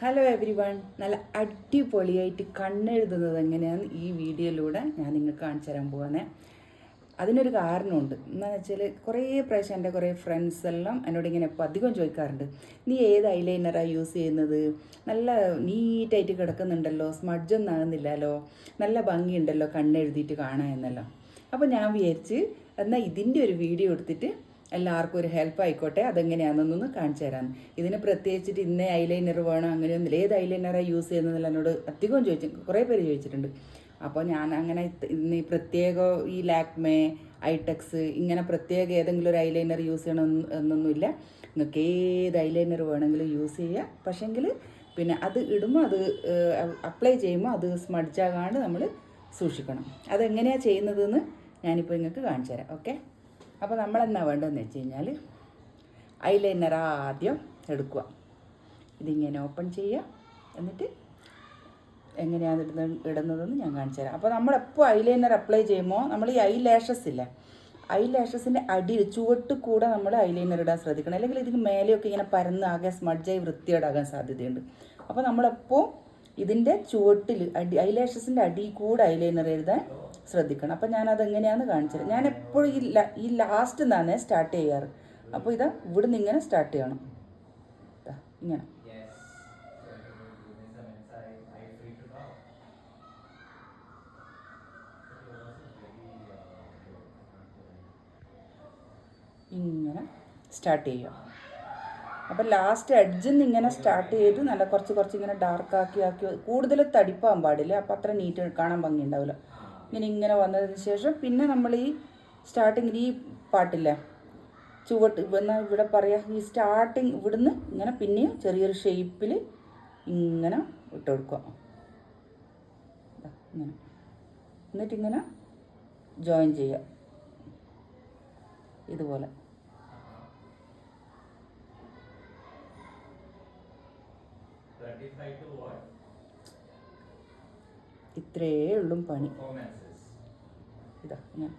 Hello every one. നല്ല അടിപൊളിയായിട്ട് കണ്ണെഴുതുന്നത് എങ്ങനെയാണെന്ന് ഈ വീഡിയോയിലൂടെ ഞാൻ നിങ്ങൾക്ക് കാണിച്ചു തരാൻ പോവാണ്. അതിനൊരു കാരണമുണ്ട്. എന്താണെന്ന് വെച്ചാൽ കുറേ പ്രാവശ്യം എൻ്റെ കുറേ ഫ്രണ്ട്സ് എല്ലാം എന്നോട് ഇങ്ങനെ ഇപ്പോൾ അധികം ചോദിക്കാറുണ്ട്, നീ ഏത് ഐലൈനറാണ് യൂസ് ചെയ്യുന്നത്, നല്ല നീറ്റായിട്ട് കിടക്കുന്നുണ്ടല്ലോ, സ്മഡ്ജൊന്നും ആകുന്നില്ലല്ലോ, നല്ല ഭംഗിയുണ്ടല്ലോ കണ്ണെഴുതിയിട്ട് കാണാൻ എന്നല്ലോ. അപ്പോൾ ഞാൻ വിചാരിച്ച് എന്നാൽ ഇതിൻ്റെ ഒരു വീഡിയോ എടുത്തിട്ട് എല്ലാവർക്കും ഒരു ഹെൽപ്പ് ആയിക്കോട്ടെ, അതെങ്ങനെയാണെന്നൊന്ന് കാണിച്ചു തരാമെന്ന്. ഇതിന് പ്രത്യേകിച്ചിട്ട് ഇന്നേ ഐലൈനർ വേണം അങ്ങനെയൊന്നുമില്ല. ഏത് ഐലൈനറാണ് യൂസ് ചെയ്യുന്നതെന്നല്ല എന്നോട് അധികം കുറേ പേര് ചോദിച്ചിട്ടുണ്ട്. അപ്പോൾ ഞാൻ അങ്ങനെ ഇന്ന് പ്രത്യേക ഈ ലാക്മേ, ഐടെക്സ് ഇങ്ങനെ പ്രത്യേക ഏതെങ്കിലും ഒരു ഐലൈനർ യൂസ് ചെയ്യണം എന്നൊന്നുമില്ല. നിങ്ങൾക്ക് ഏത് ഐലൈനർ വേണമെങ്കിലും യൂസ് ചെയ്യുക. പക്ഷേങ്കിൽ പിന്നെ അത് ഇടുമ്പോൾ അത് അപ്ലൈ ചെയ്യുമ്പോൾ അത് സ്മഡ്ജാകാണ്ട് നമ്മൾ സൂക്ഷിക്കണം. അതെങ്ങനെയാണ് ചെയ്യുന്നതെന്ന് ഞാനിപ്പോൾ നിങ്ങൾക്ക് കാണിച്ചു തരാം. ഓക്കെ, അപ്പോൾ നമ്മളെന്നാ വേണ്ടതെന്ന് വെച്ച് കഴിഞ്ഞാൽ ഐലൈനർ ആദ്യം എടുക്കുക. ഇതിങ്ങനെ ഓപ്പൺ ചെയ്യുക. എന്നിട്ട് എങ്ങനെയാണ് ഇടുന്നതെന്ന് ഞാൻ കാണിച്ചു തരാം. അപ്പോൾ നമ്മളെപ്പോൾ ഐലൈനർ അപ്ലൈ ചെയ്യുമ്പോൾ നമ്മൾ ഈ ഐ ലാഷസിൻ്റെ അടിയിൽ ചുവട്ട് കൂടെ നമ്മൾ ഐലൈനർ ഇടാൻ ശ്രദ്ധിക്കണം. അല്ലെങ്കിൽ ഇതിന് മേലെയൊക്കെ ഇങ്ങനെ പരന്ന് ആകെ സ്മഡ്ജായി വൃത്തികേടാകാൻ സാധ്യതയുണ്ട്. അപ്പോൾ നമ്മളെപ്പോൾ ഇതിൻ്റെ ചുവട്ടിൽ ഐലാഷസിൻ്റെ അടിയിൽ കൂടെ ഐലൈനർ എഴുതാൻ ശ്രദ്ധിക്കണം. അപ്പോൾ ഞാനതെങ്ങനെയാണെന്ന് കാണിച്ചത്. ഞാൻ എപ്പോഴും ഈ ലാസ്റ്റ് നിന്നാണ് സ്റ്റാർട്ട് ചെയ്യാറ്. അപ്പോൾ ഇതാ ഇവിടുന്ന് ഇങ്ങനെ സ്റ്റാർട്ട് ചെയ്യണം. ഇങ്ങനെ ഇങ്ങനെ സ്റ്റാർട്ട് ചെയ്യുക. അപ്പോൾ ലാസ്റ്റ് എഡ്ജിൽ നിന്ന് ഇങ്ങനെ സ്റ്റാർട്ട് ചെയ്ത് നല്ല കുറച്ച് ഇങ്ങനെ ഡാർക്കാക്കി കൂടുതൽ തടിപ്പാൻ പാടില്ല. അപ്പോൾ അത്ര നീറ്റ് കാണാൻ ഭംഗി ഉണ്ടാവില്ല. ഇങ്ങനെ വന്നതിന് ശേഷം പിന്നെ നമ്മൾ ഈ സ്റ്റാർട്ടിങ്ങിൽ ഈ പാട്ടില്ല ചുവട്ട് എന്നാൽ ഇവിടെ പറയാം, ഈ സ്റ്റാർട്ടിങ് ഇവിടുന്ന് ഇങ്ങനെ പിന്നെയും ചെറിയൊരു ഷേപ്പിൽ ഇങ്ങനെ ഇട്ട് കൊടുക്കുക. ഇങ്ങനെ എന്നിട്ടിങ്ങനെ ജോയിൻ ചെയ്യുക ഇതുപോലെ. ഇത്രയേ ഉള്ളൂ പണി. ഇതാ ഞാൻ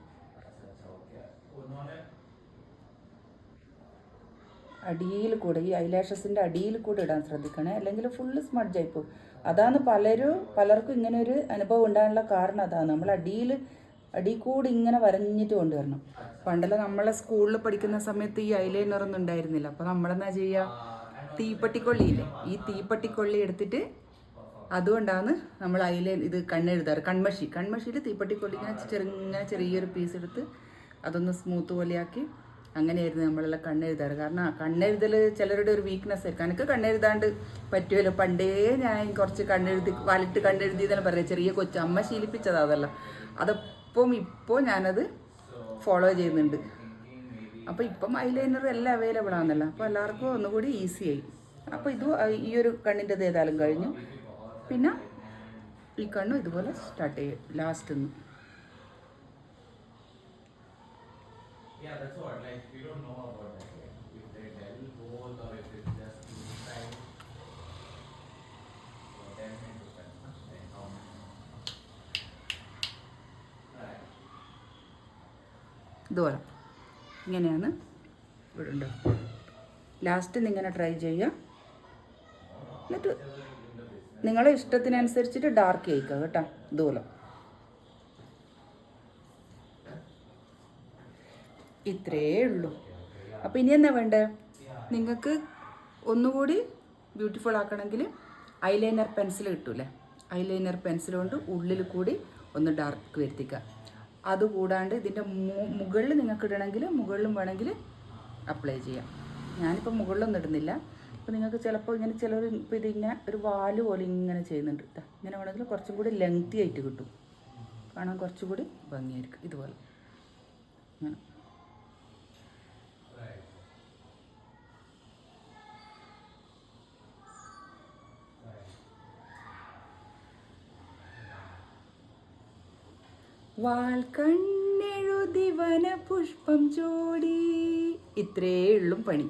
അടിയിൽ കൂടെ ഈ ഐലാഷസിൻ്റെ അടിയിൽ കൂടെ ഇടാൻ ശ്രദ്ധിക്കണേ, അല്ലെങ്കിൽ ഫുള്ള് സ്മഡ്ജായിപ്പോവും. അതാണ് പലർക്കും ഇങ്ങനെ ഒരു അനുഭവം ഉണ്ടാകാനുള്ള കാരണം. അതാണ് നമ്മൾ അടിയിൽ കൂടെ ഇങ്ങനെ വരഞ്ഞിട്ട് കൊണ്ടുവരണം. പണ്ടെല്ലാം നമ്മളെ സ്കൂളിൽ പഠിക്കുന്ന സമയത്ത് ഈ ഐലൈനറൊന്നും ഉണ്ടായിരുന്നില്ല. അപ്പോൾ നമ്മളെന്നാ ചെയ്യുക, തീപ്പട്ടിക്കൊള്ളിയില്ലേ, ഈ തീപ്പട്ടിക്കൊള്ളി എടുത്തിട്ട് അതുകൊണ്ടാണ് നമ്മൾ ഇത് കണ്ണെഴുതാറ്. കൺമഷിയിൽ തീപ്പട്ടിക്കൊള്ളി ഇങ്ങനെ ചെറിയൊരു പീസ് എടുത്ത് അതൊന്ന് സ്മൂത്ത് പോലെയാക്കി അങ്ങനെയായിരുന്നു നമ്മളെല്ലാം കണ്ണെഴുതാറ്. കാരണം കണ്ണെഴുതൽ ചിലരുടെ ഒരു വീക്ക്നെസ് ആയിരിക്കും. എനിക്ക് കണ്ണെഴുതാണ്ട് പറ്റുമല്ലോ. പണ്ടേ ഞാൻ കുറച്ച് വലിട്ട് കണ്ണെഴുതിയെന്നാണ് പറയുക. ചെറിയ അമ്മ ശീലിപ്പിച്ചതാണ് അതെല്ലാം. ഇപ്പോൾ ഞാനത് ഫോളോ ചെയ്യുന്നുണ്ട്. അപ്പോൾ ഇപ്പം ഐലൈനർ എല്ലാം അവൈലബിൾ ആണല്ലോ. അപ്പോൾ എല്ലാവർക്കും ഒന്നുകൂടി ഈസിയായി. അപ്പോൾ ഈ ഒരു കണ്ണിൻ്റെത് ഏതായാലും കഴിഞ്ഞു. പിന്നെ ഈ കണ്ണും ഇതുപോലെ സ്റ്റാർട്ട് ചെയ്യും ലാസ്റ്റ് നിന്ന്. ഇതുപോലെ ഇങ്ങനെയാണ് ഇവിടെ ലാസ്റ്റ് ഇങ്ങനെ ട്രൈ ചെയ്യുക. എന്നിട്ട് നിങ്ങളെ ഇഷ്ടത്തിനനുസരിച്ചിട്ട് ഡാർക്ക് ചെയ്യിക്കുക കേട്ടോ. ഇതുപോലെ ഇത്രയേ ഉള്ളൂ. അപ്പോൾ ഇനി എന്നാ വേണ്ടേ, നിങ്ങൾക്ക് ഒന്നുകൂടി ബ്യൂട്ടിഫുൾ ആക്കണമെങ്കിൽ ഐലൈനർ പെൻസിൽ കിട്ടൂലേ, ഐലൈനർ പെൻസിൽ കൊണ്ട് ഉള്ളിൽ കൂടി ഒന്ന് ഡാർക്ക് വരുത്തിക്കുക. അതുകൂടാണ്ട് ഇതിൻ്റെ മുകളിൽ നിങ്ങൾക്ക് ഇടണമെങ്കിൽ മുകളിലും വേണമെങ്കിൽ അപ്ലൈ ചെയ്യാം. ഞാനിപ്പോൾ മുകളിലൊന്നും ഇടുന്നില്ല. അപ്പോൾ നിങ്ങൾക്ക് ചിലപ്പോൾ ഇങ്ങനെ ചിലർ ഇപ്പോൾ ഇതിങ്ങനെ ഒരു വാല് പോലെ ഇങ്ങനെ ചെയ്യുന്നുണ്ട്. ഇങ്ങനെ വേണമെങ്കിൽ കുറച്ചും കൂടി ലെങ്തി ആയിട്ട് കിട്ടും, കാണാൻ കുറച്ചും കൂടി ഭംഗിയായിരിക്കും. ഇതുപോലെ അങ്ങനെ വാൽ കണ്ണെഴുതി വന പുഷ്പം ചൂടി. ഇത്രയേ ഉള്ളൂ പണി.